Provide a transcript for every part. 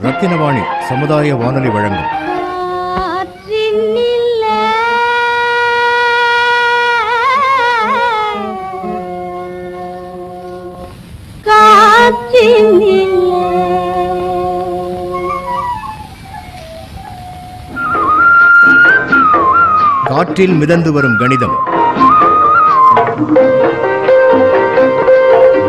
ரத்தினவாணி சமுதாய வானொலி வழங்கும் காற்றில் மிதந்து வரும் கணிதம்.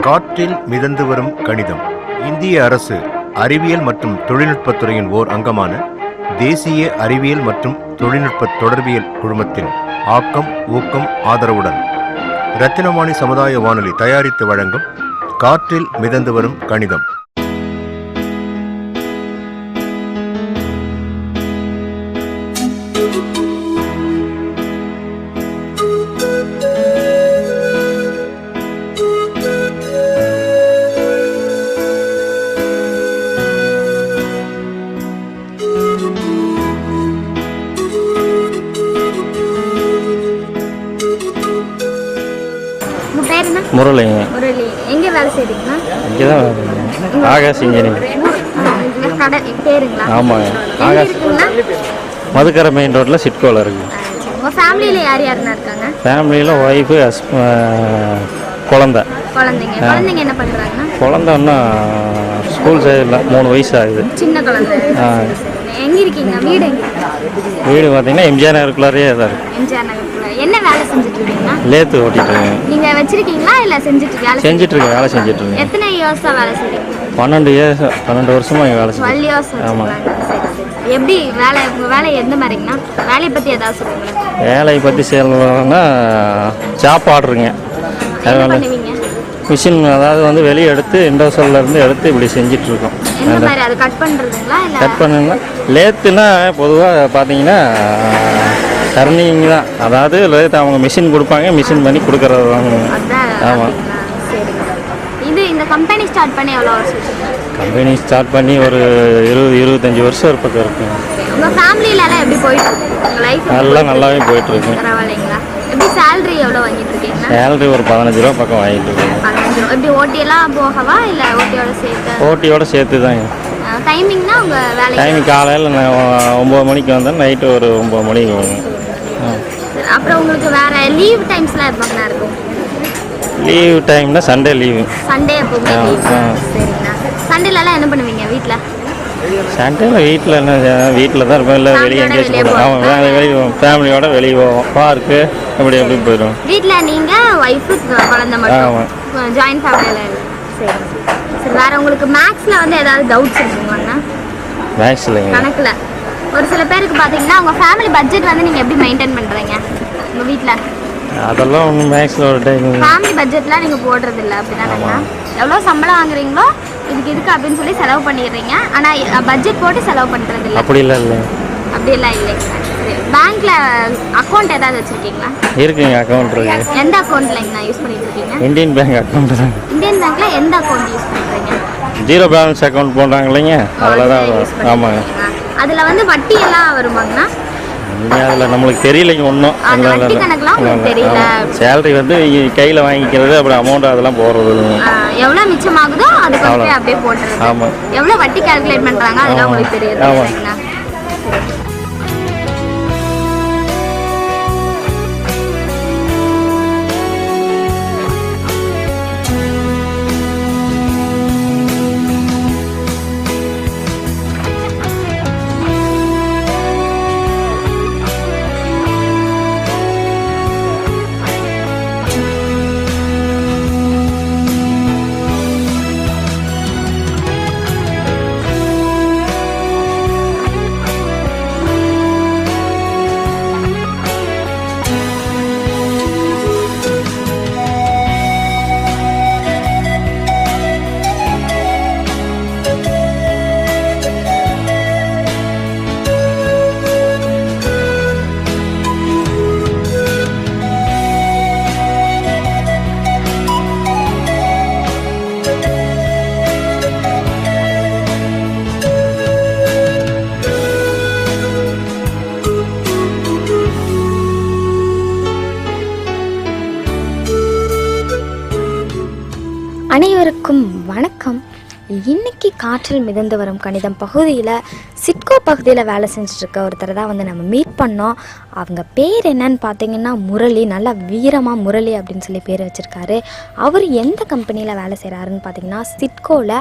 காற்றில் மிதந்து வரும் கணிதம் இந்திய அரசு அறிவியல் மற்றும் தொழில்நுட்பத்துறையின் ஓர் அங்கமான தேசிய அறிவியல் மற்றும் தொழில்நுட்ப தொடர்பியல் குழுமத்தின் ஆக்கம் ஊக்கம் ஆதரவுடன் ரத்தினவாணி சமுதாய வானொலி தயாரித்து வழங்கும் காற்றில் மிதந்து வரும் கணிதம். முரளிங்க. முரளி, எங்கே வேலை செய்றீங்களா? இங்கே தான் ஆகாஷ் இன்ஜினியரிங். பேருங்களா? ஆமாங்க, ஆகாஷ். மதுக்கரை மெயின் ரோட்டில் சிட்கோவில் இருக்குது. உங்கள் ஃபேமிலியில் யார் யாருன்னா இருக்காங்க? ஃபேமிலியில் ஒய்ஃபு குழந்தைங்க. குழந்தைங்க என்ன பண்ணுறாங்கன்னா? குழந்தை இன்னும் ஸ்கூல் சைடில் 3 வயசு ஆகுது. சின்ன குழந்தை. எங்கே இருக்கீங்க? வீடு எங்கே? வீடு பார்த்தீங்கன்னா எம்ஜிஆர் நகருக்குள்ளாரே தான் இருக்குது. எம்ஜிஆர் நகருக்குள்ள. என்ன வேலை செஞ்சுட்டு இருக்கீங்கன்னா? லேத்து ஓட்டிட்டு இருக்கேன். நீங்கள் வச்சிருக்கீங்களா இல்லை செஞ்சுட்டு வேலை செஞ்சுட்ருக்கேன்? வேலை செஞ்சுட்ருக்கேன். எத்தனை இயர்ஸாக வேலை செய்றீங்க? 12 வருஷமாக இங்கே வேலை செய்யறேன். 12 இயர்ஸ். ஆமாம். எப்படி வேலை? உங்கள் வேலை எந்த மாதிரிங்கண்ணா? வேலையை பற்றி ஏதாவது சொல்லுங்களேன். வேலையை பற்றி சொல்லணும்னா ஜாப் ஆர்டருங்க. மிஷின் அதாவது வந்து வெளியே எடுத்து இண்டோசல்லேருந்து எடுத்து இப்படி செஞ்சிட்ருக்கோம். கட் பண்ணுறதுங்களா? கட் பண்ணுன்னா லேத்துனா பொதுவாக பார்த்தீங்கன்னா டர்னிங் தான். அதாவது லேத்து அவங்க மிஷின் கொடுப்பாங்க, மிஷின் பண்ணி கொடுக்குறது தாங்க. ஆமாம். இது இந்த கம்பெனி ஸ்டார்ட் பண்ணி எவ்வளோ வருஷம்? கம்பெனி ஸ்டார்ட் பண்ணி ஒரு 20-25 வருஷம் ஒரு பக்கம் இருக்குங்க. உங்கள் ஃபேமிலியிலலாம் எப்படி போயிட்டுருக்கு? லைஃப் எல்லாம் நல்லாவே போயிட்டுருக்கு. பரவாயில்லைங்களா? எப்படி சேலரி எவ்வளோ வாங்கிட்டு இருக்கீங்க? சேலரி ஒரு 15 ரூபா பக்கம் வாங்கிட்டு இருக்கேன். 15 ரூபா. எப்படி ஓட்டியெல்லாம் போகவா இல்லை ஓட்டியோட சேர்த்து? ஓட்டியோட சேர்த்து தாங்க. டைமிங்னா உங்கள் வேலை? டைமிங் காலையில் நான் 9 மணிக்கு வந்தேன், நைட்டு ஒரு 9 மணிக்கு வருவேன். அப்புறம் உங்களுக்கு வேறு லீவ் டைம்ஸ்லாம் எப்போங்கண்ணா இருக்கும்? லீவ் டைம்னா சண்டே லீவு. சண்டே எப்போவுமே லீவ். சரிங்கண்ணா. சண்டேலலாம் என்ன பண்ணுவீங்க வீட்டில்? சண்டேல வீட்டில் என்ன, வீட்டில் தான் இருப்போம். இல்லை வெளியே எங்கேயாச்சும் போய்டும். ஆமாம், வெளியே ஃபேமிலியோட வெளியே போவோம். பார்க்கு அப்படி எப்படி போயிடுவோம். வீட்டில் நீங்கள் ஒய்ஃபு குழந்தை மட்டும்? ஜாயின்ட் ஃபேமிலியில். சரி சரி. வேறு உங்களுக்கு மேக்ஸில் வந்து ஏதாவது டவுட்ஸ் இருக்குங்கண்ணா? மேக்ஸில் கணக்கில் ஒரு சில பேருக்கு பார்த்தீங்கன்னா உங்கள் ஃபேமிலி பட்ஜெட் வந்து நீங்கள் எப்படி மெயின்டைன் பண்ணுறீங்க உங்கள் வீட்டில்? அதெல்லாம் ஒன்றும் மேக்ஸில் ஒரு டைம் ஃபேமிலி பட்ஜெட்லாம் நீங்கள் போடுறதில்ல அப்படின்னா? எவ்வளோ சம்பளம் வாங்குறீங்களோ இதுக்கு அப்படின்னு சொல்லி செலவு பண்ணிடுறீங்க, ஆனால் பட்ஜெட் போட்டு செலவு பண்ணுறது இல்லை. அப்படிலாம் இல்லை. அப்படியெல்லாம் இல்லை. சரி. பேங்க்கில் அக்கௌண்ட் ஏதாவது வச்சுருக்கீங்களா? இருக்குங்க, அக்கௌண்ட் இருக்குது. எந்த அக்கௌண்ட்லைங்கண்ணா யூஸ் பண்ணிட்டு இருக்கீங்க? இந்தியன் பேங்க் அக்கௌண்ட் தான். இந்தியன் பேங்க்கில் எந்த அக்கௌண்ட் யூஸ் பண்ணுறீங்க? ஜீரோ பேலன்ஸ் அக்கௌண்ட் போடுறாங்க இல்லைங்க, அதில் தான். ஆமாங்க. அதில் வந்து வட்டி எல்லாம் வருமாங்கண்ணா? அதில் நம்மளுக்கு தெரியலைங்க ஒன்றும். சேலரி வந்து கையில் வாங்கிக்கிறது, அப்புறம் அமௌண்ட் அதெல்லாம் போடுறது. எவ்வளோ மிச்சமாகுதோ அதுக்கு அப்படியே போட்டுறது. ஆமாம். எவ்வளோ வட்டி கால்குலேட் பண்ணுறாங்க அதெல்லாம் உங்களுக்கு தெரியாது. ஆமாம். அனைவருக்கும் வணக்கம். இன்னைக்கு காற்றில் மிதந்து வரும் கணிதம் பகுதியில் சிட்கோ பகுதியில் வேலை செஞ்சுட்ருக்க ஒருத்தரை தான் வந்து நம்ம மீட் பண்ணோம். அவங்க பேர் என்னன்னு பார்த்தீங்கன்னா முரளி. நல்லா வீரமாக முரளி அப்படின்னு சொல்லி பேர் வச்சுருக்காரு. அவர் எந்த கம்பெனியில் வேலை செய்கிறாருன்னு பார்த்தீங்கன்னா சிட்கோவில்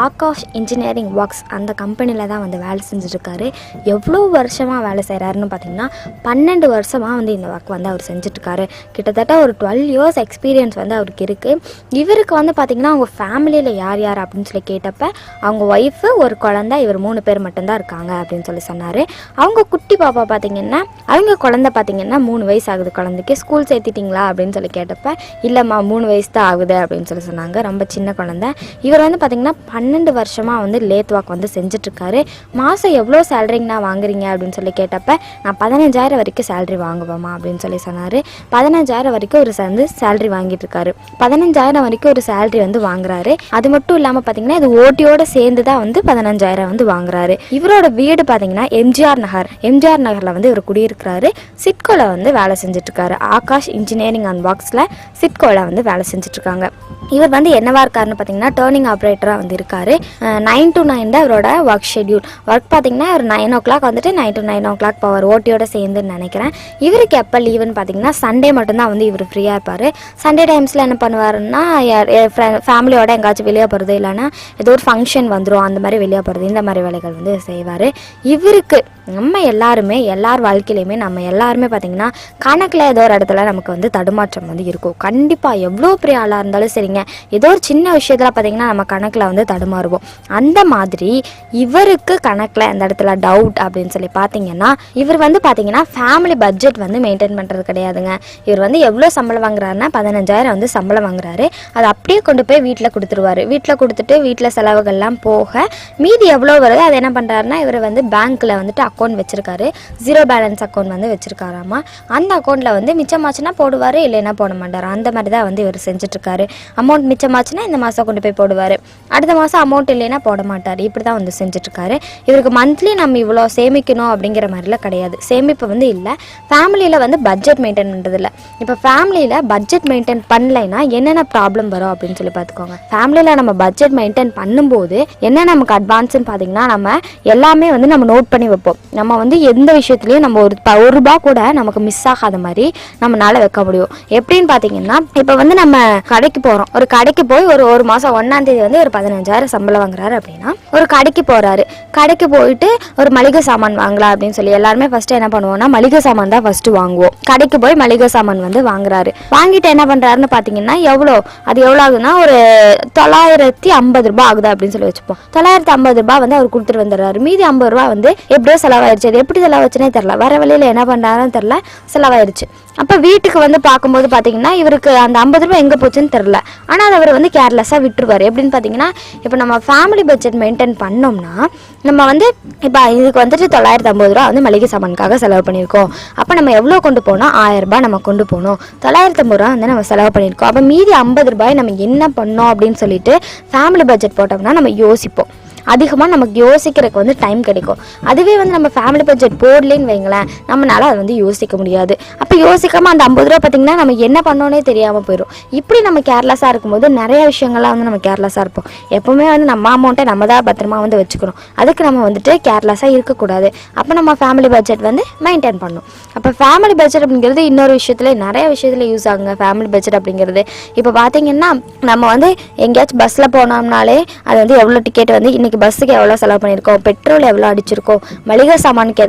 ஆகாஷ் இன்ஜினியரிங் ஒர்க்ஸ் அந்த கம்பெனியில் தான் வந்து வேலை செஞ்சுட்ருக்காரு. எவ்வளோ வருஷமாக வேலை செய்கிறாருன்னு பார்த்தீங்கன்னா 12 வருஷமாக வந்து இந்த ஒர்க் வந்து அவர் செஞ்சுட்ருக்காரு. கிட்டத்தட்ட ஒரு 12 இயர்ஸ் எக்ஸ்பீரியன்ஸ் வந்து அவருக்கு இருக்குது. இவருக்கு வந்து பார்த்திங்கன்னா அவங்க ஃபேமிலியில் யார் யார் அப்படின்னு சொல்லி கேட்டப்ப அவங்க ஒய்ஃபு, ஒரு குழந்தை, இவர் 3 பேர் மட்டும்தான் இருக்காங்க அப்படின்னு சொல்லி சொன்னார். அவங்க குட்டி பாப்பா பார்த்திங்கன்னா அவங்க குழந்தை பார்த்திங்கன்னா 3 வயசு ஆகுது குழந்தைக்கு. ஸ்கூல் சேர்த்திட்டிங்களா அப்படின்னு சொல்லி கேட்டப்ப இல்லைம்மா 3 வயசு தான் ஆகுது அப்படின்னு சொல்லி சொன்னாங்க. ரொம்ப சின்ன குழந்தை. இவர் வந்து பார்த்திங்கன்னா 12 வருஷமாக வந்து லேத் ஒர்க் வந்து செஞ்சிட்ருக்காரு. மாதம் எவ்வளோ சேலரிங்கண்ணா வாங்குறீங்க அப்படின்னு சொல்லி கேட்டப்ப நான் 15,000 வரைக்கும் சேலரி வாங்குவேம்மா அப்படின்னு சொல்லி சொன்னார். 15,000 வரைக்கும் ஒரு வந்து சேலரி வாங்கிட்டு இருக்காரு. 15,000 வரைக்கும் ஒரு சேலரி வந்து வாங்குறாரு. அது மட்டும் இல்லாமல் பார்த்திங்கன்னா இது ஓட்டியோட சேர்ந்து தான் வந்து 15,000 வந்து வாங்குறாரு. இவரோட வீடு பார்த்தீங்கன்னா எம்ஜிஆர் நகரில் வந்து இவர் குடியிருக்கிறாரு. சிட்கோவில் வந்து வேலை செஞ்சுட்ருக்காரு. ஆகாஷ் இன்ஜினியரிங் அண்ட் ஒர்க்ஸில் சிட்கோவில் வந்து வேலை செஞ்சுட்ருக்காங்க. இவர் வந்து என்னவா இருக்காருன்னு பார்த்தீங்கன்னா டேர்னிங் ஆப்ரேட்டராக வந்து இருக்காரு. 9 to 9 தான் இவரோட ஒர்க் ஷெட்யூல். ஒர்க் பார்த்தீங்கன்னா ஒரு 9 o'clock வந்துட்டு 9 to 9 o'clock போவார். ஓட்டியோட சேர்ந்துன்னு நினைக்கிறேன். இவருக்கு எப்போ லீவுன்னு பார்த்தீங்கன்னா சண்டே மட்டும்தான் வந்து இவர் ஃப்ரீயாக இருப்பார். சண்டே டைம்ஸில் என்ன பண்ணுவாருன்னா ஃபேமிலியோட எங்கேயாச்சும் வெளியே போகிறது, இல்லைன்னா ஏதோ ஒரு ஃபங்க்ஷன் வந்துடும், அந்த மாதிரி வெளியே போகிறது, இந்த மாதிரி வேலைகள் வந்து செய்வார். இவருக்கு நம்ம எல்லார் வாழ்க்கையிலையுமே நம்ம எல்லாருமே பார்த்திங்கன்னா கணக்கில் ஏதோ ஒரு இடத்துல நமக்கு வந்து தடுமாற்றம் வந்து இருக்கும். கண்டிப்பாக எவ்வளோ பெரிய ஆளாக இருந்தாலும் சரிங்க, ஏதோ ஒரு சின்ன விஷயத்தில் பார்த்திங்கன்னா நம்ம கணக்கில் வந்து தடுமாறுவோம். அந்த மாதிரி இவருக்கு கணக்கில் அந்த இடத்துல டவுட் அப்படின்னு சொல்லி பார்த்தீங்கன்னா இவர் வந்து பார்த்திங்கன்னா ஃபேமிலி பட்ஜெட் வந்து மெயின்டைன் பண்ணுறது கிடையாதுங்க. இவர் வந்து எவ்வளோ சம்பளம் வாங்குறாருன்னா 15,000 வந்து சம்பளம் வாங்குறாரு. அதை அப்படியே கொண்டு போய் வீட்டில் கொடுத்துருவார். வீட்டில் கொடுத்துட்டு வீட்டில் செலவுகள்லாம் போக மீதி எவ்வளோ வருது அதை என்ன பண்ணுறாருன்னா இவர் வந்து பேங்க்கில் வந்துட்டு அக்கௌண்ட் வச்சிருக்காரு. 0 பேலன்ஸ் அக்கௌண்ட் வந்து வச்சிருக்காராமா. அந்த அக்கௌண்ட்டில் வந்து மிச்சமாச்சுன்னா போடுவார், இல்லைன்னா போட மாட்டார். அந்த மாதிரி தான் வந்து இவர் செஞ்சுட்ருக்காரு. அமௌண்ட் மிச்சமாச்சுன்னா இந்த மாதம் கொண்டு போய் போடுவார், அடுத்த மாதம் அமௌண்ட் இல்லைன்னா போட மாட்டார். இப்படி தான் வந்து செஞ்சுட்ருக்காரு. இவருக்கு மந்த்லி நம்ம இவ்வளோ சேமிக்கணும் அப்படிங்கிற மாதிரிலாம் கிடையாது. சேமிப்பு வந்து இல்லை. ஃபேமிலியில் வந்து பட்ஜெட் மெயின்டைன் பண்ணுறதில்ல. இப்போ ஃபேமிலியில் பட்ஜெட் மெயின்டைன் பண்ணலைன்னா என்னென்ன ப்ராப்ளம் வரும் அப்படின்னு சொல்லி பார்த்துக்கோங்க. ஃபேமிலியில் நம்ம பட்ஜெட் மெயின்டைன் பண்ணும்போது என்ன நமக்கு அட்வான்ஸ்ன்னு பார்த்தீங்கன்னா நம்ம எல்லாமே வந்து நம்ம நோட் பண்ணி வைப்போம். நம்ம வந்து எந்த விஷயத்துலையும் நம்ம ஒரு ரூபா கூட நமக்கு மிஸ் ஆகாத மாதிரி நம்மளால வைக்க முடியும். எப்படின்னு பார்த்தீங்கன்னா இப்போ வந்து நம்ம கடைக்கு போகிறோம். ஒரு கடைக்கு போய் ஒரு மாதம் 1ஆம் தேதி வந்து ஒரு 15,000 சம்பளம் வாங்குறாரு அப்படின்னா ஒரு கடைக்கு போகிறாரு. கடைக்கு போயிட்டு ஒரு மளிகை சாமான் வாங்கலாம் அப்படின்னு சொல்லி எல்லாருமே ஃபர்ஸ்ட் என்ன பண்ணுவோம்னா மளிகை சாமான் தான் ஃபர்ஸ்ட் வாங்குவோம். கடைக்கு போய் மளிகை சாமான் வந்து வாங்குறாரு. வாங்கிட்டு என்ன பண்ணுறாருன்னு பார்த்தீங்கன்னா அது எவ்வளோ ஆகுதுன்னா ஒரு 950 ரூபாய் ஆகுது அப்படின்னு சொல்லி வச்சுப்போம். 950 ரூபாய் வந்து அவர் கொடுத்துட்டு வந்துடுறாரு. மீதி 50 ரூபா வந்து எப்படியோ செலவாயிருச்சு. அது எப்படி செலவாச்சுன்னே தெரில. வர வழியில் என்ன பண்ணுறாருன்னு தெரில, செலவாயிருச்சு. அப்போ வீட்டுக்கு வந்து பார்க்கும்போது பார்த்தீங்கன்னா இவருக்கு அந்த 50 ரூபா எங்கே போச்சுன்னு தெரில. ஆனால் அதை அவர் வந்து கேர்லெஸ்ஸாக விட்டுருவார். எப்படின்னு பார்த்தீங்கன்னா இப்போ நம்ம ஃபேமிலி பட்ஜெட் மெயின்டைன் பண்ணோம்னா நம்ம வந்து இப்போ இதுக்கு வந்துட்டு 950 ரூபா வந்து மளிகை சாமானுக்காக செலவு பண்ணியிருக்கோம். அப்போ நம்ம எவ்வளோ கொண்டு போனோம்? 1000 ரூபாய் நம்ம கொண்டு போனோம். 950 ரூபா வந்து நம்ம செலவு பண்ணியிருக்கோம். அப்போ மீதி 50 ரூபாய் நம்ம என்ன பண்ணோம் அப்படின்னு சொல்லிட்டு ஃபேமிலி பட்ஜெட் போட்டோம்னா நம்ம யோசிப்போம். அதிகமாக நமக்கு யோசிக்கிறதுக்கு வந்து டைம் கிடைக்கும். அதுவே வந்து நம்ம ஃபேமிலி பட்ஜெட் போடலன்னு வைங்களேன், நம்மளால அதை வந்து யோசிக்க முடியாது. அப்போ யோசிக்காமல் அந்த 50 ரூபா பார்த்திங்கன்னா நம்ம என்ன பண்ணோன்னே தெரியாமல் போயிடும். இப்படி நம்ம கேர்லெஸ்ஸாக இருக்கும்போது நிறைய விஷயங்கள்லாம் வந்து நம்ம கேர்லெஸ்ஸாக இருப்போம். எப்போவுமே வந்து நம்ம அமௌண்ட்டை நம்ம தான் பத்திரமா வந்து வச்சுக்கணும். அதுக்கு நம்ம வந்துட்டு கேர்லெஸ்ஸாக இருக்கக்கூடாது. அப்போ நம்ம ஃபேமிலி பட்ஜெட் வந்து மெயின்டைன் பண்ணணும். அப்போ ஃபேமிலி பட்ஜெட் அப்படிங்கிறது இன்னொரு விஷயத்துல நிறைய விஷயத்தில் யூஸ் ஆகுங்க. ஃபேமிலி பட்ஜெட் அப்படிங்கிறது இப்போ பார்த்திங்கன்னா நம்ம வந்து எங்கேயாச்சும் பஸ்ஸில் போனோம்னாலே அது வந்து எவ்வளோ டிக்கெட் வந்து இன்றைக்கி பஸ்ஸுக்கு எவ்வளோ செலவு பண்ணியிருக்கோம், பெட்ரோல் எவ்வளோ அடிச்சிருக்கோம், மளிகை சாமானுக்கு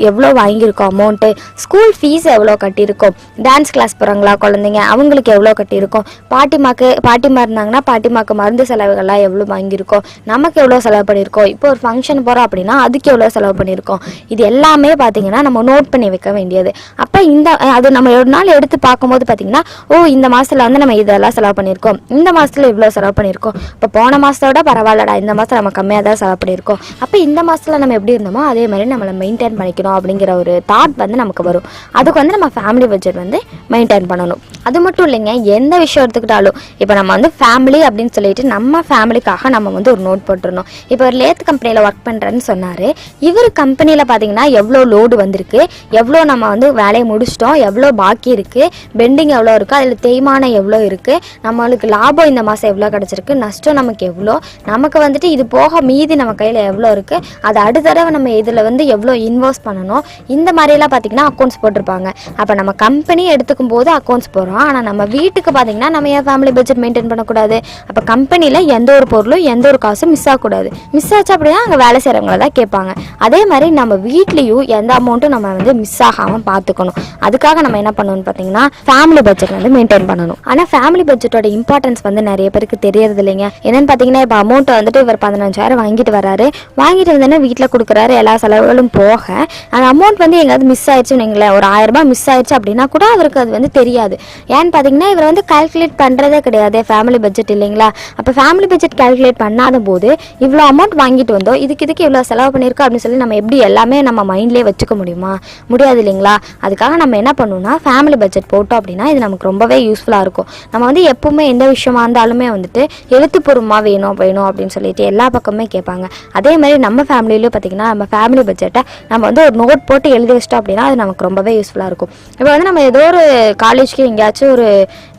எவ்வளோ வாங்கியிருக்கோம் அமௌண்ட்டு, ஸ்கூல் ஃபீஸ் எவ்வளோ கட்டியிருக்கோம், டான்ஸ் கிளாஸ் போகிறாங்களா குழந்தைங்க அவங்களுக்கு எவ்வளோ கட்டியிருக்கோம், பாட்டிமா இருந்தாங்கன்னா பாட்டிமாக்கு மருந்து செலவுகள்லாம் எவ்வளோ வாங்கியிருக்கோம், நமக்கு எவ்வளோ செலவு பண்ணியிருக்கோம், இப்போ ஒரு ஃபங்க்ஷன் போகிறோம் அப்படின்னா அதுக்கு எவ்வளோ செலவு பண்ணியிருக்கோம். இது எல்லாமே பார்த்திங்கன்னா நம்ம நோட் பண்ணி வைக்க வேண்டியது. அப்போ அது நம்ம ஒரு நாள் எடுத்து பார்க்கும்போது பார்த்திங்கன்னா இந்த மாதத்தில் வந்து நம்ம இதெல்லாம் செலவு பண்ணியிருக்கோம், இந்த மாதத்தில் இவ்வளோ செலவு பண்ணியிருக்கோம், இப்போ போன மாதத்தோட பரவாயில்லடா, இந்த மாதம் நம்ம கம்மியாக கம்மியாக தான் செலவு பண்ணியிருக்கோம். அப்போ இந்த மாதத்தில் நம்ம எப்படி இருந்தோமோ அதே மாதிரி நம்மளை மெயின்டைன் பண்ணிக்கணும் அப்படிங்கிற ஒரு தாட் வந்து நமக்கு வரும். அதுக்கு வந்து நம்ம ஃபேமிலி பட்ஜெட் வந்து மெயின்டைன் பண்ணணும். அது மட்டும் இல்லைங்க, எந்த விஷயம் எடுத்துக்கிட்டாலும் இப்போ நம்ம வந்து ஃபேமிலி அப்படின்னு சொல்லிட்டு நம்ம ஃபேமிலிக்காக நம்ம வந்து ஒரு நோட் போட்டுருணும். இப்போ ஒரு லேத் கம்பெனியில் ஒர்க் பண்ணுறேன்னு சொன்னார். இவர் கம்பெனியில் பார்த்தீங்கன்னா எவ்வளோ லோடு வந்திருக்கு, எவ்வளோ நம்ம வந்து வேலையை முடிச்சிட்டோம், எவ்வளோ பாக்கி இருக்குது, பெண்டிங் எவ்வளோ இருக்குது, அதில் தேய்மானம் எவ்வளோ இருக்குது, நம்மளுக்கு லாபம் இந்த மாதம் எவ்வளோ கிடச்சிருக்கு, நஷ்டம் நமக்கு எவ்வளோ, நமக்கு வந்துட்டு இது போக மீதி நம்ம கையில் எவ்வளோ இருக்குது, அது அடுத்த தடவை நம்ம இதில் வந்து எவ்வளோ இன்வெஸ்ட் பண்ணணும், இந்த மாதிரியெல்லாம் பார்த்தீங்கன்னா அக்கௌண்ட்ஸ் போட்டிருப்பாங்க. அப்போ நம்ம கம்பெனி எடுத்துக்கும் போது அக்கௌண்ட்ஸ் போடுறோம். ஆனால் நம்ம வீட்டுக்கு பார்த்தீங்கன்னா நம்ம ஏன் ஃபேமிலி பட்ஜெட் மெயின்டைன் பண்ணக்கூடாது? அப்போ கம்பெனியில் எந்த ஒரு பொருளும் எந்த ஒரு காசும் மிஸ் ஆகக்கூடாது. மிஸ் ஆச்சு அப்படின்னா அங்கே வேலை செய்கிறவங்கள தான் கேட்பாங்க. அதே மாதிரி நம்ம வீட்லேயும் எந்த அமௌண்ட்டும் நம்ம வந்து மிஸ் ஆகாமல் பார்த்துக்கணும். அதுக்காக நம்ம என்ன பண்ணணும்னு பார்த்தீங்கன்னா ஃபேமிலி பட்ஜெட் வந்து மெயின்டைன் பண்ணணும். ஆனால் ஃபேமிலி பட்ஜெட்டோட இம்பார்ட்டன்ஸ் வந்து நிறைய பேருக்கு தெரியறது இல்லைங்க. என்னன்னு பார்த்தீங்கன்னா இப்போ அமௌண்ட்டை வந்துட்டு இவர் 15,000 வாங்கிட்டு வராரு, வாங்கிட்டு வந்தோன்னா வீட்டில் கொடுக்குறாரு, எல்லா செலவுகளும் போக அந்த அமௌண்ட் வந்து எங்கேயாவது மிஸ் ஆயிடுச்சுன்னு வைங்களேன், ஒரு 1000 ரூபாய் மிஸ் ஆயிடுச்சு அப்படின்னா கூட அவருக்கு அது வந்து தெரியாது. ஏன்னு பார்த்தீங்கன்னா இவர் வந்து கால்குலேட் பண்ணுறதே கிடையாது, ஃபேமிலி பட்ஜெட் இல்லைங்களா? அப்போ ஃபேமிலி பட்ஜெட் கால்குலேட் பண்ணாத போது இவ்வளோ அமௌண்ட் வாங்கிட்டு வந்தோம், இதுக்கு இவ்வளோ செலவு பண்ணியிருக்கோம் அப்படின்னு சொல்லி நம்ம எப்படி எல்லாமே நம்ம மைண்ட்லேயே வச்சுக்க முடியுமா? முடியாது இல்லைங்களா? அதுக்காக நம்ம என்ன பண்ணணும்னா ஃபேமிலி பட்ஜெட் போட்டோம் அப்படின்னா இது நமக்கு ரொம்பவே யூஸ்ஃபுல்லாக இருக்கும். நம்ம வந்து எப்பவுமே எந்த விஷயமா இருந்தாலுமே வந்துட்டு எழுத்துப்பூர்வமாக வேணும் அப்படின்னு சொல்லிட்டு எல்லா பக்கமே கேட்பாங்க. அதே மாதிரி நம்ம ஃபேமிலியிலும் பார்த்தீங்கன்னா நம்ம ஃபேமிலி பட்ஜெட்டை நம்ம வந்து ஒரு நோட் போட்டு எழுதி வச்சிட்டோம் அப்படின்னா அது நமக்கு ரொம்பவே யூஸ்ஃபுல்லாக இருக்கும். இப்போ வந்து நம்ம ஏதோ ஒரு காலேஜ்க்கு எங்கேயாச்சும் ஒரு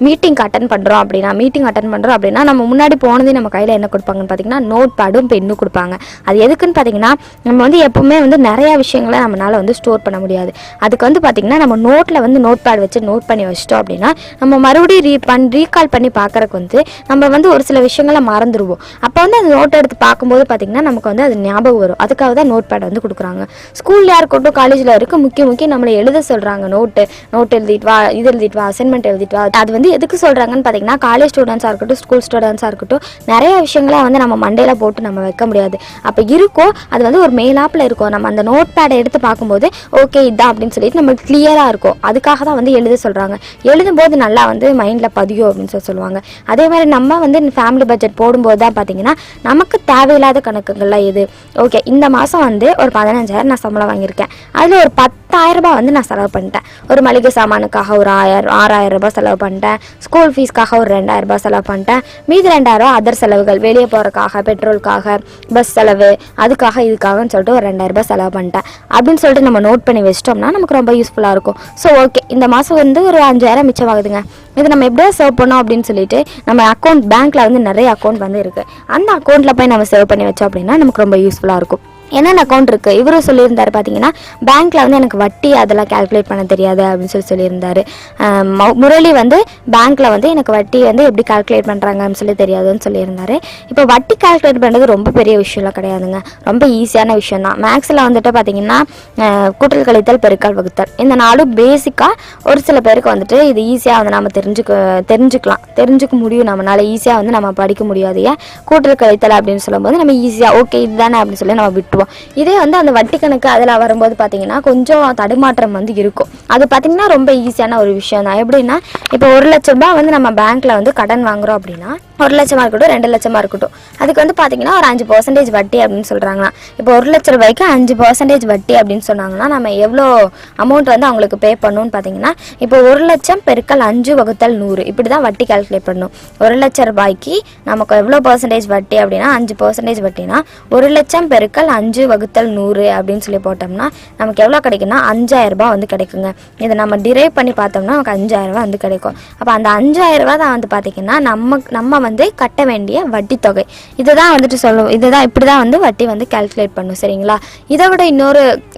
மீட்டிங் அட்டன் பண்ணுறோம் அப்படின்னா நம்ம முன்னாடி போனதே நம்ம கையில் என்ன கொடுப்பாங்கன்னு பார்த்தீங்கன்னா நோட் பேடும் பென்னும் கொடுப்பாங்க. அது எதுக்குன்னு பார்த்தீங்கன்னா நம்ம வந்து எப்பவுமே வந்து நிறைய விஷயங்களை நம்மளால வந்து ஸ்டோர் பண்ண முடியாது. அதுக்கு வந்து பார்த்தீங்கன்னா நம்ம நோட்டில் வந்து நோட் பேட் வச்சு நோட் பண்ணி வச்சிட்டோம் அப்படின்னா நம்ம மறுபடியும் ரீகால் பண்ணி பார்க்கறக்கு வந்து நம்ம வந்து ஒரு சில விஷயங்களை மறந்துடுவோம். அப்போ வந்து அந்த நோட்டை எடுத்து பார்க்கும்போது பார்த்தீங்கன்னா நமக்கு வந்து அது ஞாபகம் வரும். அதுக்காக தான் நோட் பேட் வந்து கொடுக்குறாங்க. ஸ்கூல்ல இருக்கட்டும் காலேஜில் இருக்க முக்கிய நம்மளை எழுத சொல்கிறாங்க. நோட் எழுதிட்டு வா, இது எழுதிட்டு வா, அசைன்மெண்ட் எழுதிட்டு வா. அது வந்து எதுக்கு சொல்கிறாங்கன்னு பார்த்தீங்கன்னா காலேஜ் ஸ்டூடெண்ட்ஸாக இருக்கட்டும், ஸ்கூல் ஸ்டூடெண்ட்ஸாக இருக்கட்டும், நிறைய விஷயங்களை வந்து நம்ம மண்டையில் போட்டு நம்ம வைக்க முடியாது. அப்போ இருக்கும் அது வந்து ஒரு மேலாப்பில் இருக்கும். நம்ம அந்த நோட் பேடை எடுத்து பார்க்கும்போது ஓகே இதான் அப்படின்னு சொல்லிட்டு நம்மளுக்கு கிளியராக இருக்கும். அதுக்காக தான் வந்து எழுத சொல்கிறாங்க. எழுதும்போது நல்லா வந்து மைண்டில் பதியும் அப்படின்னு சொல்லுவாங்க. அதே மாதிரி நம்ம வந்து ஃபேமிலி பட்ஜெட் போடும்போது தான் பார்த்தீங்கன்னா நமக்கு தேவையில்லாத கணக்குகள்லாம் எது, ஓகே இந்த மாதம் வந்து ஒரு 15,000 நான் சம்பளம் வாங்கியிருக்கேன், அதில் ஒரு 10,000 ரூபாய் வந்து நான் செலவு பண்ணிட்டேன். ஒரு மளிகை சாமானுக்காக ஒரு 6,000 ரூபாய் செலவு பண்ணிட்டேன், ஸ்கூல் ஃபீஸ்க்காக ஒரு 2,000 ரூபாய் செலவு பண்ணிட்டேன், மீதி 2,000 ரூபாய் அதர் செலவுகள், வெளியே போகிறக்காக, பெட்ரோலுக்காக, பஸ் செலவு, அதுக்காக இதுக்காகன்னு சொல்லிட்டு ஒரு 2,000 ரூபாய் செலவு பண்ணிட்டேன் அப்படின்னு சொல்லிட்டு நம்ம நோட் பண்ணி வச்சிட்டோம்னா நமக்கு ரொம்ப யூஸ்ஃபுல்லாக இருக்கும். ஸோ ஓகே இந்த மாதம் வந்து ஒரு 5,000 மிச்சமாகுதுங்க, இது நம்ம எப்படியா சேவ் பண்ணோம் அப்படின்னு சொல்லிட்டு நம்ம அக்கௌண்ட் பேங்க்கில் வந்து நிறைய அக்கௌண்ட் வந்து இருக்குது, அந்த அக்கௌண்ட்டில் போய் நம்ம சேவ் பண்ணி வச்சோம் அப்படின்னா நமக்கு ரொம்ப யூஸ்ஃபுல்லாக இருக்கும். என்னென்ன அக்கௌண்ட் இருக்குது இவரும் சொல்லியிருந்தார் பார்த்தீங்கன்னா பேங்க்கில் வந்து எனக்கு வட்டி அதெல்லாம் கால்குலேட் பண்ண தெரியாது அப்படின்னு சொல்லியிருந்தார். முரளி வந்து பேங்க்கில் வந்து எனக்கு வட்டி வந்து எப்படி கால்குலேட் பண்ணுறாங்க அப்படின்னு சொல்லி தெரியாதுன்னு சொல்லியிருந்தார். இப்போ வட்டி கால்குலேட் பண்ணுறது ரொம்ப பெரிய விஷயம்லாம் கிடையாதுங்க, ரொம்ப ஈஸியான விஷயம் தான். மேக்ஸில் வந்துட்டு பார்த்தீங்கன்னா கூட்டல் கழித்தல் பெருக்கல் வகுத்தல் இந்த நாளும் பேசிக்காக ஒரு சில பேருக்கு வந்துட்டு இது ஈஸியாக வந்து நம்ம தெரிஞ்சுக்க முடியும், நம்மளால ஈஸியாக வந்து நம்ம படிக்க முடியாது. ஏன் கூட்டல் கழித்தல் அப்படின்னு சொல்லும்போது நம்ம ஈஸியாக ஓகே இதுதானே அப்படின்னு சொல்லி நம்ம விட்டுருவோம். இதே வந்து அந்த வட்டி கணக்கு அதில் வரும்போது பார்த்தீங்கன்னா கொஞ்சம் தடுமாற்றம் வந்து இருக்கும். அது பார்த்தீங்கன்னா ரொம்ப ஈஸியான ஒரு விஷயம் தான். எப்படின்னா இப்போ 1,00,000 ரூபாய் வந்து நம்ம பேங்க்கில் வந்து கடன் வாங்குறோம் அப்படின்னா 1,00,000 இருக்கட்டும் 2,00,000 இருக்கட்டும் அதுக்கு வந்து பார்த்தீங்கன்னா ஒரு 5% வட்டி அப்படின்னு சொல்கிறாங்கன்னா, இப்போ 1,00,000 ரூபாய்க்கு 5% வட்டி அப்படின்னு சொன்னாங்கன்னா நம்ம எவ்வளோ அமௌண்ட் வந்து அவங்களுக்கு பே பண்ணணும்னு பார்த்தீங்கன்னா இப்போ 1,00,000 பெருக்கல் 5 வகுத்தல் 100 இப்படி தான் வட்டி கால்குலேட் பண்ணணும். 1,00,000 ரூபாய்க்கு நமக்கு எவ்வளோ % வட்டி அப்படின்னா 5% வட்டினா 1,00,000 பெருக்கல் 5 வகுத்தல் 100 அப்படின்னு சொல்லி போட்டோம்னா நமக்கு எவ்வளோ கிடைக்குன்னா 5,000 ரூபாய் வந்து கிடைக்குங்க. இதை நம்ம டிரைவ் பண்ணி பார்த்தோம்னா நமக்கு 5,000 ரூபாய் வந்து கிடைக்கும். அப்போ அந்த 5,000 ரூபாய் தான் வந்து பார்த்தீங்கன்னா நம்ம வந்து கட்ட வேண்டிய வட்டி தொகை. இதுதான் வந்துட்டு சொல்லுவோம், இதுதான் இப்படி தான் வந்து வட்டி வந்து கால்குலேட் பண்ணும். சரிங்களா? இதை விட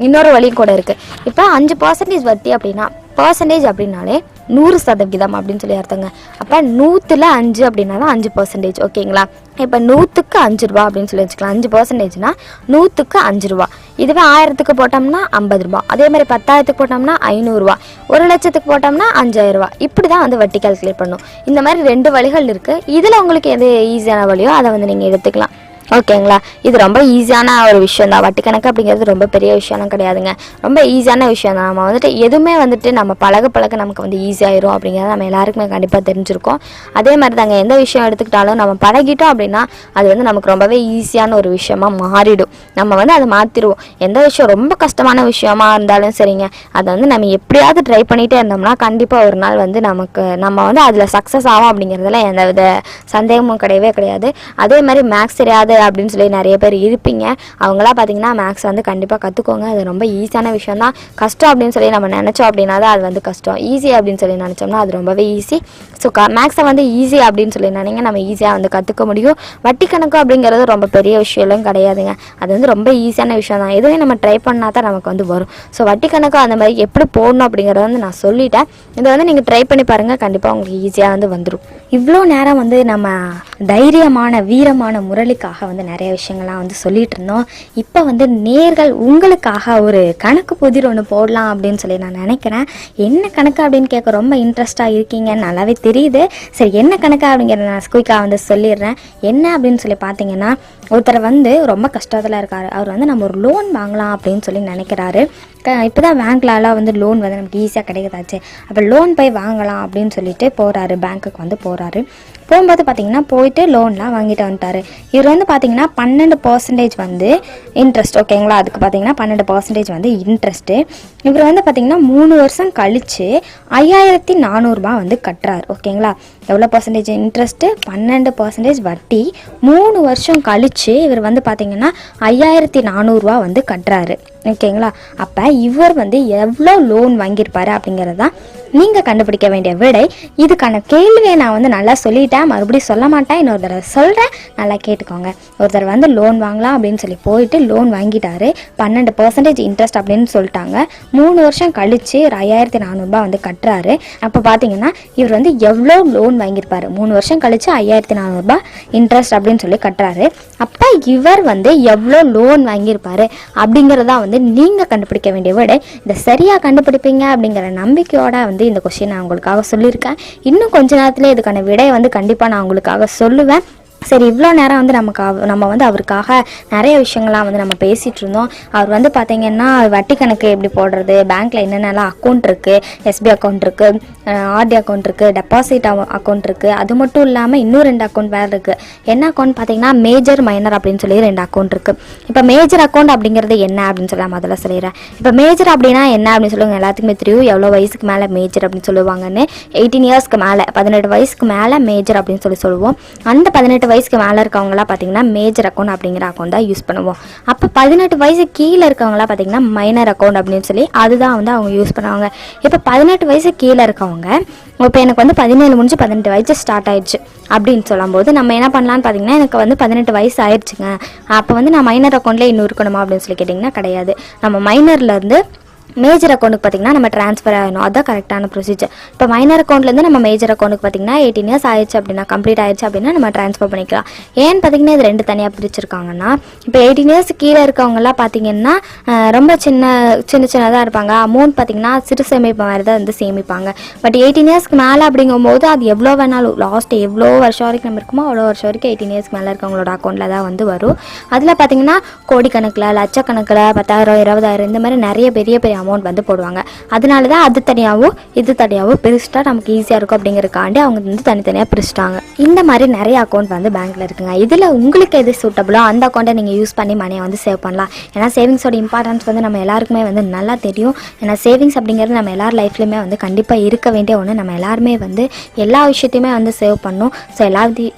இன்னொரு வழி கூட இருக்குது. இப்போ 5% வட்டி அப்படின்னா பர்சன்டேஜ் அப்படின்னாலே 100% அப்படின்னு சொல்லி அர்த்தங்க. அப்போ 100ல் 5 அப்படின்னா தான் 5%. ஓகேங்களா? இப்போ 100க்கு 5 ரூபா அப்படின்னு சொல்லி வச்சுக்கலாம். 5%னா 100க்கு 5 ரூபா. இதுவே 1000க்கு போட்டோம்னா 50 ரூபா. அதே மாதிரி 10,000க்கு போட்டோம்னா 500 ரூபா. 1,00,000க்கு போட்டோம்னா 5,000 ரூபா. இப்படி தான் வந்து வட்டி கால்குலேட் பண்ணும். இந்த மாதிரி 2 வழிகள் இருக்குது. இதில் உங்களுக்கு எது ஈஸியான வழியோ அதை வந்து நீங்கள் எடுத்துக்கலாம். ஓகேங்களா. இது ரொம்ப ஈஸியான ஒரு விஷயம் தான். வட்டி கணக்கு அப்படிங்கிறது ரொம்ப பெரிய விஷயம்லாம் கிடையாதுங்க. ரொம்ப ஈஸியான விஷயம் தான். நம்ம வந்துட்டு எதுவுமே வந்துட்டு நம்ம பழக நமக்கு வந்து ஈஸியாயிரும் அப்படிங்கிறது நம்ம எல்லாருக்குமே கண்டிப்பாக தெரிஞ்சிருக்கோம். அதே மாதிரி தாங்க எந்த விஷயம் எடுத்துக்கிட்டாலும் நம்ம பழகிட்டோம் அப்படின்னா அது வந்து நமக்கு ரொம்பவே ஈஸியான ஒரு விஷயமா மாறிடும். நம்ம வந்து அதை மாற்றிடுவோம். எந்த விஷயம் ரொம்ப கஷ்டமான விஷயமா இருந்தாலும் சரிங்க, அதை வந்து நம்ம எப்படியாவது ட்ரை பண்ணிகிட்டே இருந்தோம்னா கண்டிப்பாக ஒரு நாள் வந்து நம்ம வந்து அதில் சக்ஸஸ் ஆகும் அப்படிங்கிறதுல எந்த வித சந்தேகமும் கிடையவே கிடையாது. அதே மாதிரி மேக்ஸ் தெரியாது அப்படின்னு சொல்லி நிறைய பேர் இருப்பீங்க. அவங்களாம் பார்த்தீங்கன்னா மேக்ஸ் வந்து கண்டிப்பாக கற்றுக்கோங்க. அது ரொம்ப ஈஸியான விஷயம் தான். கஷ்டம் அப்படின்னு சொல்லி நம்ம நினச்சோம் அப்படின்னா தான் அது வந்து கஷ்டம். ஈஸி அப்படின்னு சொல்லி நினச்சோம்னா அது ரொம்பவே ஈஸி. ஸோ மேக்ஸை வந்து ஈஸி அப்படின்னு சொல்லி நினைங்க, நம்ம ஈஸியாக வந்து கற்றுக்க முடியும். வட்டி கணக்கு அப்படிங்கிறது ரொம்ப பெரிய விஷயம்லாம் கிடையாதுங்க. அது வந்து ரொம்ப ஈஸியான விஷயம் தான். எதுவும் நம்ம ட்ரை பண்ணால் தான் நமக்கு வந்து வரும். ஸோ வட்டி கணக்கு அந்த மாதிரி எப்படி போடணும் அப்படிங்கிறத வந்து நான் சொல்லிட்டேன். இதை வந்து நீங்கள் ட்ரை பண்ணி பாருங்கள், கண்டிப்பாக உங்களுக்கு ஈஸியாக வந்து வந்துடும். இவ்வளோ நேரம் வந்து நம்ம தைரியமான வீரமான முரளிக்காக வந்து நிறைய விஷயங்கள்லாம் வந்து சொல்லிட்டு இருந்தோம். இப்போ வந்து நேர்கள் உங்களுக்காக ஒரு கணக்கு புதிர் ஒன்று போடலாம் அப்படின்னு சொல்லி நான் நினைக்கிறேன். என்ன கணக்கு அப்படின்னு கேட்க ரொம்ப இன்ட்ரெஸ்டாக இருக்கீங்கன்னு நல்லாவே தெரியுது. சரி, என்ன கணக்கு அப்படிங்கிறத நான் குயிக்காக வந்து சொல்லிடுறேன். என்ன அப்படின்னு சொல்லி பார்த்தீங்கன்னா, ஒருத்தர் வந்து ரொம்ப கஷ்டத்தில் இருக்கார். அவர் வந்து நம்ம ஒரு லோன் வாங்கலாம் அப்படின்னு சொல்லி நினைக்கிறாரு. இப்போ தான் பேங்க்லலாம் வந்து லோன் வந்து நமக்கு ஈஸியாக கிடைக்கதாச்சு. அப்போ லோன் போய் வாங்கலாம் அப்படின்னு சொல்லிட்டு போகிறாரு, பேங்க்குக்கு வந்து போகிறாரு. போகும்போது பார்த்தீங்கன்னா போயிட்டு லோன்லாம் வாங்கிட்டு வந்துட்டார். இவர் வந்து பார்த்தீங்கன்னா 12% வந்து இன்ட்ரெஸ்ட். ஓகேங்களா, அதுக்கு பார்த்தீங்கன்னா 12% வந்து இன்ட்ரெஸ்ட்டு. இவர் வந்து பார்த்தீங்கன்னா 3 வருஷம் கழித்து 5400 வந்து கட்டுறாரு. ஓகேங்களா, எவ்வளோ பர்சன்டேஜ் இன்ட்ரெஸ்ட்டு? 12% வட்டி. 3 வருஷம் கழித்து இவர் வந்து பார்த்தீங்கன்னா 5400 வந்து கட்டுறாரு. ஓகேங்களா, அப்போ இவர் வந்து எவ்வளோ லோன் வாங்கியிருப்பாரு அப்படிங்கிறது தான் நீங்கள் கண்டுபிடிக்க வேண்டிய விடை. இதுக்கான கேள்வியை நான் வந்து நல்லா சொல்லிட்டேன், மறுபடியும் சொல்ல மாட்டேன், இன்னொரு தடவை சொல்கிறேன், நல்லா கேட்டுக்கோங்க. ஒருத்தர் வந்து லோன் வாங்கலாம் அப்படின்னு சொல்லி போயிட்டு லோன் வாங்கிட்டாரு. 12% இன்ட்ரெஸ்ட் அப்படின்னு சொல்லிட்டாங்க. 3 வருஷம் கழித்து ஒரு 5400 வந்து கட்டுறாரு. அப்போ பார்த்தீங்கன்னா இவர் வந்து எவ்வளோ லோன் வாங்கியிருப்பாரு? 3 வருஷம் கழித்து 5400 இன்ட்ரெஸ்ட் அப்படின்னு சொல்லி கட்டுறாரு. அப்போ இவர் வந்து எவ்வளோ லோன் வாங்கியிருப்பாரு அப்படிங்கிறதா வந்து நீங்கள் கண்டுபிடிக்க வேண்டிய விடை. இதை சரியாக கண்டுபிடிப்பீங்க அப்படிங்கிற நம்பிக்கையோட வந்து இந்த கொஸ்டின் நான் உங்களுக்காக சொல்லியிருக்கேன். இன்னும் கொஞ்ச நேரத்தில் இதுக்கான விடையை வந்து கண்டிப்பாக நான் உங்களுக்காக சொல்லுவேன். சரி, இவ்வளோ நேரம் வந்து நம்ம வந்து அவருக்காக நிறைய விஷயங்கள்லாம் வந்து நம்ம பேசிகிட்டு இருந்தோம். அவர் வந்து பார்த்திங்கன்னா வட்டி கணக்கு எப்படி போடுறது, பேங்க்கில் என்னென்னலாம் அக்கௌண்ட் இருக்குது, எஸ்பி அக்கௌண்ட் இருக்குது, ஆர்டி அக்கௌண்ட் இருக்குது, டெபாசிட் அக்கௌண்ட் இருக்குது. அது மட்டும் இல்லாமல் இன்னும் 2 அக்கௌண்ட் வேறு இருக்குது. என்ன அக்கௌண்ட் பார்த்திங்கன்னா மேஜர் மைனர் அப்படின்னு சொல்லி 2 அக்கௌண்ட் இருக்குது. இப்போ மேஜர் அக்கௌண்ட் அப்படிங்கிறது என்ன அப்படின்னு சொல்லி நான் முதல்ல சொல்லிடுறேன். இப்போ மேஜர் அப்படின்னா என்ன அப்படின்னு சொல்லுவாங்க, எல்லாத்துக்குமே தெரியும் எவ்வளோ வயசுக்கு மேலே மேஜர் அப்படின்னு சொல்லுவாங்கன்னு. 18 இயர்ஸ்க்கு மேலே, 18 வயசுக்கு மேலே மேஜர் அப்படின்னு சொல்லி சொல்லுவோம். அந்த 18 வயசுக்கு மேலே இருக்கவங்களாம் பார்த்தீங்கன்னா மேஜர் அக்கௌண்ட் அப்படிங்கிற அக்கௌண்ட் தான் யூஸ் பண்ணுவோம். அப்போ 18 வயசு கீழே இருக்கவங்களாம் பார்த்தீங்கன்னா மைனர் அக்கௌண்ட் அப்படின்னு சொல்லி அதுதான் வந்து அவங்க யூஸ் பண்ணுவாங்க. இப்போ 18 வயசு கீழே இருக்கவங்க, இப்போ எனக்கு வந்து 17 முடிஞ்சு 18 வயசு ஸ்டார்ட் ஆயிடுச்சு அப்படின்னு சொல்லும்போது நம்ம என்ன பண்ணலான்னு பார்த்தீங்கன்னா, எனக்கு வந்து 18 வயசு ஆயிடுச்சுங்க, அப்போ வந்து நான் மைனர் அக்கௌண்ட்லேயே இன்னும் இருக்கணுமா அப்படின்னு சொல்லி கேட்டிங்கன்னா கிடையாது. நம்ம மைனர்லேருந்து மேஜர் அக்கௌண்ட்டுக்கு பார்த்திங்கன்னா நம்ம ட்ரான்ஸ்ஃபர் ஆகணும். அதுதான் கரெக்டான ப்ரொசீஜர். இப்போ மைனர் அக்கௌண்ட்லேருந்து நம்ம மேஜர் அக்கௌண்ட்டுக்கு பார்த்திங்கன்னா 18 இயர்ஸ் ஆயிடுச்சு அப்படின்னா, கம்ப்ளீட் ஆயிடுச்சு அப்படின்னா நம்ம ட்ரான்ஸ்ஃபர் பண்ணிக்கலாம். ஏன்னு பார்த்திங்கன்னா இது 2 தனியாக பிரிச்சிருக்காங்கன்னா, இப்போ 18 இயர்ஸ் கீழே இருக்கவங்கலாம் பார்த்திங்கன்னா ரொம்ப சின்னதாக இருப்பாங்க. அமௌண்ட் பார்த்திங்கன்னா சிறு சேமிப்பு மாதிரி தான் வந்து சேமிப்பாங்க. பட் 18 இயர்ஸ்க்கு மேலே அப்படிங்கும்போது அது எவ்வளோ வேணாலும் லாஸ்ட் எவ்வளோ வருஷம் வரைக்கும் நம்ம இருக்குமோ அவ்வளோ வருஷம் வரைக்கும் 18 இயர்ஸ்க்கு மேலே இருக்கவங்களோட அக்கௌண்ட்டில் தான் வந்து வரும். அதில் பார்த்திங்கன்னா கோடிக்கணக்கில், லட்சக்கணக்கில், 10,000, 20,000 இந்த மாதிரி நிறைய பெரிய அமௌண்ட் வந்து போடுவாங்க. அதனால தான் அது தனியாகவும் இது தனியாகவும் பிரிச்சுட்டா நமக்கு ஈஸியாக இருக்கும் அப்படிங்கிறக்காண்டி அவங்க வந்து தனித்தனியாக பிரிச்சுட்டாங்க. இந்த மாதிரி நிறைய அக்கௌண்ட் வந்து பேங்க்கில் இருக்குங்க. இதில் உங்களுக்கு எது சூட்டபிளோ அந்த அக்கௌண்ட்டை நீங்கள் யூஸ் பண்ணி மணியை வந்து சேவ் பண்ணலாம். ஏன்னா சேவிங்ஸோட இம்பார்ட்டன்ஸ் வந்து நம்ம எல்லாருக்குமே வந்து நல்லா தெரியும். ஏன்னா சேவிங்ஸ் அப்படிங்கிறது நம்ம எல்லார் லைஃப்லையுமே வந்து கண்டிப்பாக இருக்க வேண்டிய ஒன்று. நம்ம எல்லாருமே வந்து எல்லா விஷயத்தையுமே வந்து சேவ் பண்ணணும். ஸோ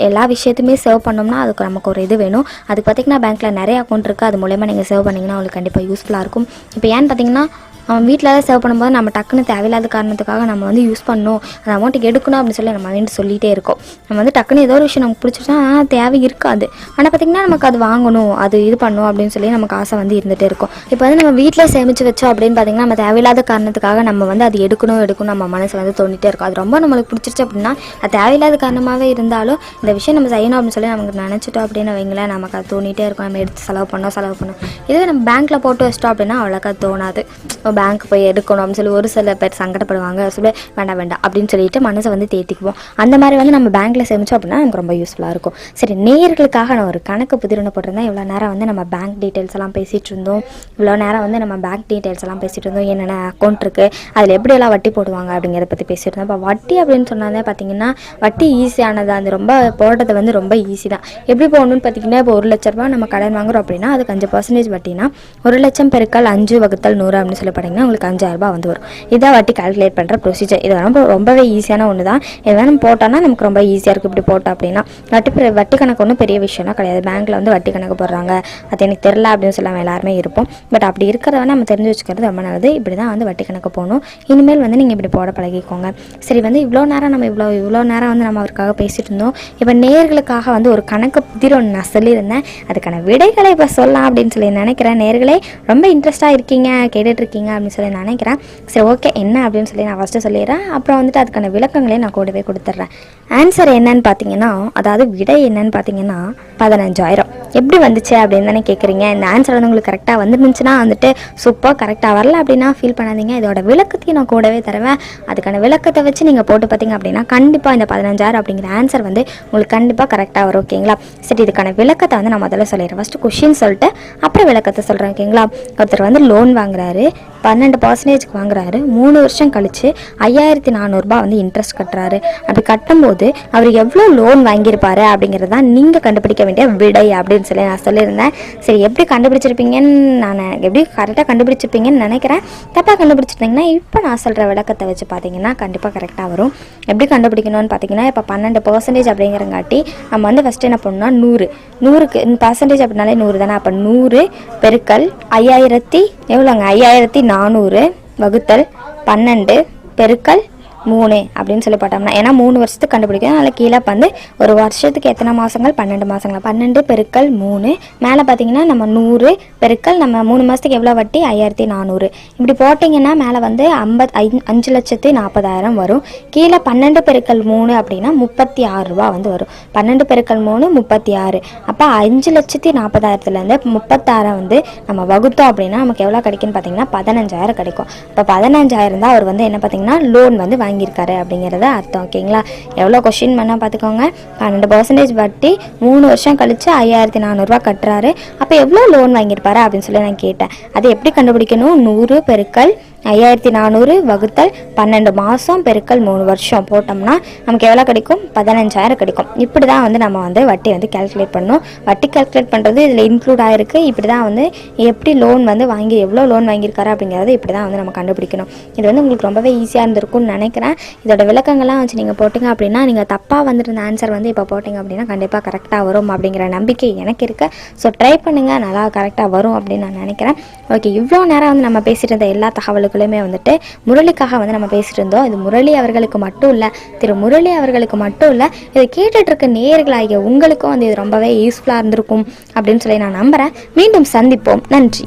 எல்லா விஷயத்தையுமே சேவ் பண்ணோம்னா அதுக்கு நமக்கு ஒரு இது வேணும். அதுக்கு பார்த்திங்கன்னா பேங்க்கில் நிறைய அக்கௌண்ட் இருக்குது. அது மூலயமா நீங்கள் சேவ் பண்ணிங்கன்னா உங்களுக்கு கண்டிப்பாக யூஸ்ஃபுல்லாக இருக்கும். இப்போ ஏன்னு பார்த்திங்கன்னா அவன் வீட்டில் தான் சேவ் பண்ணும்போது நம்ம டக்குன்னு தேவையில்லாத காரணத்துக்காக நம்ம வந்து யூஸ் பண்ணணும், அந்த அமௌண்ட்டுக்கு எடுக்கணும் அப்படின்னு சொல்லி நம்ம மைண்ட் சொல்லிகிட்டே இருக்கோம். நம்ம வந்து டக்குன்னு ஏதோ ஒரு விஷயம் நமக்கு பிடிச்சிருச்சா தேவை இருக்காது. ஆனால் பார்த்திங்கன்னா நமக்கு அது வாங்கணும், அது இது பண்ணணும் அப்படின்னு சொல்லி நமக்கு ஆசை வந்து இருந்துகிட்டே இருக்கும். இப்போ வந்து நம்ம வீட்டில் சேமித்து வச்சோம் அப்படின்னு பார்த்திங்கன்னா நம்ம தேவையில்லாத காரணத்துக்காக நம்ம வந்து அது எடுக்கணும் நம்ம மனசு வந்து தோண்டிகிட்டே இருக்கும். அது ரொம்ப நம்மளுக்கு பிடிச்சிருச்சு அப்படின்னா அது தேவையில்லாத காரணமாகவே இருந்தாலும் இந்த விஷயம் நம்ம செய்யணும் அப்படின்னு சொல்லி நமக்கு நினச்சிட்டோம் அப்படின்னு வைங்களேன், நமக்கு அது தோண்டிகிட்டே இருக்கும். நம்ம எடுத்து செலவு பண்ணோம். இதுவே நம்ம பேங்க்கில் போட்டு வச்சிட்டோம் அப்படின்னா அவ்வளோக்கா தோணாது. பேங்க் போய் எடுக்கணும் அப்படின்னு சொல்லி ஒரு சில பேர் சங்கடப்படுவாங்க. சொல்லி வேண்டாம் வேண்டாம் அப்படின்னு சொல்லிட்டு மனசை வந்து தேத்திக்குவோம். அந்த மாதிரி வந்து நம்ம பேங்க்கில் சேமிச்சோம் அப்படின்னா நமக்கு ரொம்ப யூஸ்ஃபுல்லாக இருக்கும். சரி, நேயர்களுக்காக நான் ஒரு கணக்கு புதிரொன்று போட்டிருந்தேன். இவ்வளோ நேரம் வந்து நம்ம பேங்க் டீட்டெயில்ஸ் எல்லாம் பேசிகிட்டு இருந்தோம். இவ்வளோ நேரம் வந்து நம்ம பேங்க் டீட்டெயில்ஸ் எல்லாம் பேசிகிட்டு இருந்தோம். என்னென்ன அக்கௌண்ட் இருக்குது, அதில் எப்படியெல்லாம் வட்டி போடுவாங்க அப்படிங்கிறத பற்றி பேசிகிட்டு இருந்தோம். இப்போ வட்டி அப்படின்னு சொன்னாலே பார்த்தீங்கன்னா வட்டி ஈஸியானது. அது ரொம்ப போடுறது வந்து ரொம்ப ஈஸி தான். எப்படி போடணும்னு பார்த்தீங்கன்னா, இப்போ 1 லட்ச ரூபா நம்ம கடன் வாங்குறோம் அப்படின்னா அதுக்கு 5% வட்டினா 1 லட்சம் பெருக்கல் 5 வகுத்தல் 100 அப்படின்னு சொல்லி பார்த்தீங்கன்னா உங்களுக்கு 5000 ரூபாய் வந்து வரும். இதான் வட்டி கால்குலேட் பண்ணுற ப்ரொசீஜர். இது ரொம்பவே ஈஸியான ஒன்று தான். இது வேணும் போட்டோன்னா நமக்கு ரொம்ப ஈஸியாக இருக்குது. இப்படி போட்டோம் அப்படின்னா வட்டி கணக்கு ஒன்றும் பெரிய விஷயம்லாம் கிடையாது. பேங்க்கில் வந்து வட்டி கணக்கு போடுறாங்க, அது எனக்கு தெரில அப்படின்னு சொல்லாமல் எல்லாருமே இருப்போம். பட் அப்படி இருக்கிறத நம்ம தெரிஞ்சு வச்சுக்கிறது ரொம்ப நல்லது. இப்படி தான் வந்து வட்டி கணக்கு போகணும். இனிமேல் வந்து நீங்கள் இப்படி போட பழகிக்கோங்க. சரி, வந்து இவ்வளோ நேரம் நம்ம இவ்வளோ நேரம் வந்து நம்ம அவருக்காக பேசிகிட்டு இருந்தோம். இப்போ நேயர்களுக்காக வந்து ஒரு கணக்கு புதிர் ஒன்று நான் சொல்லியிருந்தேன். அதுக்கான விடைகளை இப்போ சொல்லலாம் அப்படின்னு சொல்லி நினைக்கிறேன். நேயர்களே ரொம்ப இன்ட்ரெஸ்ட்டாக இருக்கீங்க, கேட்டுட்ருக்கீங்க அப்படின்னு சொல்லி நினைக்கிறேன். சரி, ஓகே, என்ன அப்படின்னு சொல்லி நான் ஃபஸ்ட்டு சொல்லிடுறேன். அப்புறம் வந்துட்டு அதுக்கான விளக்கங்களையும் நான் கூடவே கொடுத்துட்றேன். ஆன்சர் என்னன்னு பார்த்தீங்கன்னா, அதாவது விடை என்னன்னு பார்த்தீங்கன்னா 15,000. எப்படி வந்துச்சு அப்படின்னு தானே கேட்குறீங்க. இந்த ஆன்சர் வந்து உங்களுக்கு கரெக்டாக வந்துருந்துச்சுன்னா வந்துட்டு சூப்பர், கரெக்டாக வரல அப்படின்னா ஃபீல் பண்ணாதீங்க. இதோட விளக்கத்தையும் நான் கூடவே தருவேன். அதுக்கான விளக்கத்தை வச்சு நீங்கள் போட்டு பார்த்தீங்க அப்படின்னா கண்டிப்பாக இந்த 15,000 அப்படிங்கிற ஆன்சர் வந்து உங்களுக்கு கண்டிப்பாக கரெக்டாக வரும். ஓகேங்களா? சரி, இதுக்கான விளக்கத்தை வந்து நான் முதல்ல சொல்லிடுறேன். ஃபஸ்ட்டு கொஷின் சொல்லிட்டு அப்புறம் விளக்கத்தை சொல்கிறேன். ஓகேங்களா? ஒருத்தர் வந்து லோன் வாங்குறாரு, 12% வாங்குறாரு. 3 வருஷம் கழிச்சு 5400 ரூபாய் வந்து இன்ட்ரெஸ்ட் கட்டுறாரு. அப்படி கட்டும்போது அவர் எவ்வளோ லோன் வாங்கியிருப்பாரு அப்படிங்கிறது தான் நீங்கள் கண்டுபிடிக்க வேண்டிய விடை அப்படின்னு சொல்லி நான் சொல்லியிருந்தேன். சரி, எப்படி கண்டுபிடிச்சிருப்பீங்கன்னு நான் எப்படி கரெக்டாக கண்டுபிடிச்சிருப்பீங்கன்னு நினைக்கிறேன். தப்பாக கண்டுபிடிச்சிருந்தீங்கன்னா இப்போ நான் சொல்கிற விளக்கத்தை வச்சு பார்த்தீங்கன்னா கண்டிப்பாக கரெக்டாக வரும். எப்படி கண்டுபிடிக்கணும்னு பார்த்தீங்கன்னா, இப்போ 12% அப்படிங்கிறங்காட்டி நம்ம வந்து ஃபஸ்ட்டு என்ன பண்ணணும்னா 100க்கு பர்சன்டேஜ் அப்படின்னாலே 100 தானே. அப்போ 100 பெருக்கல் 5000 எவ்வளோங்க 5400 வகுத்தல் 12 பெருக்கல் 3 அப்படின்னு சொல்லி போட்டோம்னா, ஏன்னா 3 வருஷத்துக்கு கண்டுபிடிக்கணும். அதில் கீழே வந்து ஒரு வருஷத்துக்கு எத்தனை மாதங்கள், 12 மாதங்கள். 12 பெருக்கல் 3 மேலே பார்த்தீங்கன்னா நம்ம 100 பெருக்கல் நம்ம 3 மாதத்துக்கு எவ்வளோ வட்டி 5400. இப்படி போட்டிங்கன்னா மேலே வந்து 5,40,000 வரும். கீழே 12 பெருக்கல் 3 அப்படின்னா 36 ரூபா வந்து வரும். 12 பெருக்கல் 3 36. அப்போ 5,40,000லேருந்து 36 வந்து நம்ம வகுத்தோம் அப்படின்னா நமக்கு எவ்வளோ கிடைக்குன்னு பார்த்தீங்கன்னா 15,000 கிடைக்கும். இப்போ 15,000 தான் அவர் வந்து என்ன பார்த்தீங்கன்னா லோன் வந்து வாங்கியிருக்காரு அப்படிங்கிறத அர்த்தம். ஓகேங்களா? எவ்வளோ கொஸ்டின் பண்ணால் பார்த்துக்கோங்க. 12% வட்டி, 3 வருஷம் கழிச்சு 5400 ரூபா கட்டுறாரு. அப்போ எவ்வளோ லோன் வாங்கியிருப்பாரு அப்படின்னு சொல்லி நான் கேட்டேன். அது எப்படி கண்டுபிடிக்கணும்? 100 பெருக்கல் 5400 வகுத்தல் 12 மாதம் பெருக்கல் 3 வருஷம் போட்டோம்னா நமக்கு எவ்வளோ கிடைக்கும்? 15,000 கிடைக்கும். இப்படி தான் வந்து நம்ம வந்து வட்டி வந்து கேல்குலேட் பண்ணணும். வட்டி கேல்குலேட் பண்ணுறது இதில் இன்க்ளூட் ஆகிருக்கு. இப்படி தான் வந்து எப்படி லோன் வந்து வாங்கி எவ்வளோ லோன் வாங்கியிருக்காரு அப்படிங்கிறது இப்படி தான் வந்து நம்ம கண்டுபிடிக்கணும். இது வந்து உங்களுக்கு ரொம்பவே ஈஸியாக இருந்திருக்கும்னு நினைக்கிறேன். இதோட விளக்கங்கள்லாம் வச்சு நீங்கள் போட்டிங்க அப்படின்னா, நீங்கள் தப்பாக வந்துருந்த ஆன்சர் வந்து இப்போ போட்டிங்க அப்படின்னா கண்டிப்பாக கரெக்டாக வரும் அப்படிங்கிற நம்பிக்கை எனக்கு இருக்குது. ஸோ ட்ரை பண்ணுங்கள், நல்லா கரெக்டாக வரும் அப்படின்னு நான் நினைக்கிறேன். ஓகே, இவ்வளோ நேரம் வந்து நம்ம பேசிட்டு இருந்த எல்லா தகவலுக்குள்ளுமே வந்துட்டு முரளிக்காக வந்து நம்ம பேசிட்டு இருந்தோம். இது முரளி அவர்களுக்கு மட்டும் இல்லை, திரு முரளி அவர்களுக்கு மட்டும் இல்லை, இதை கேட்டுட்டு இருக்க நேயர்களாகிய உங்களுக்கும் வந்து இது ரொம்பவே யூஸ்ஃபுல்லாக இருந்திருக்கும் அப்படின்னு சொல்லி நான் நம்புகிறேன். மீண்டும் சந்திப்போம். நன்றி.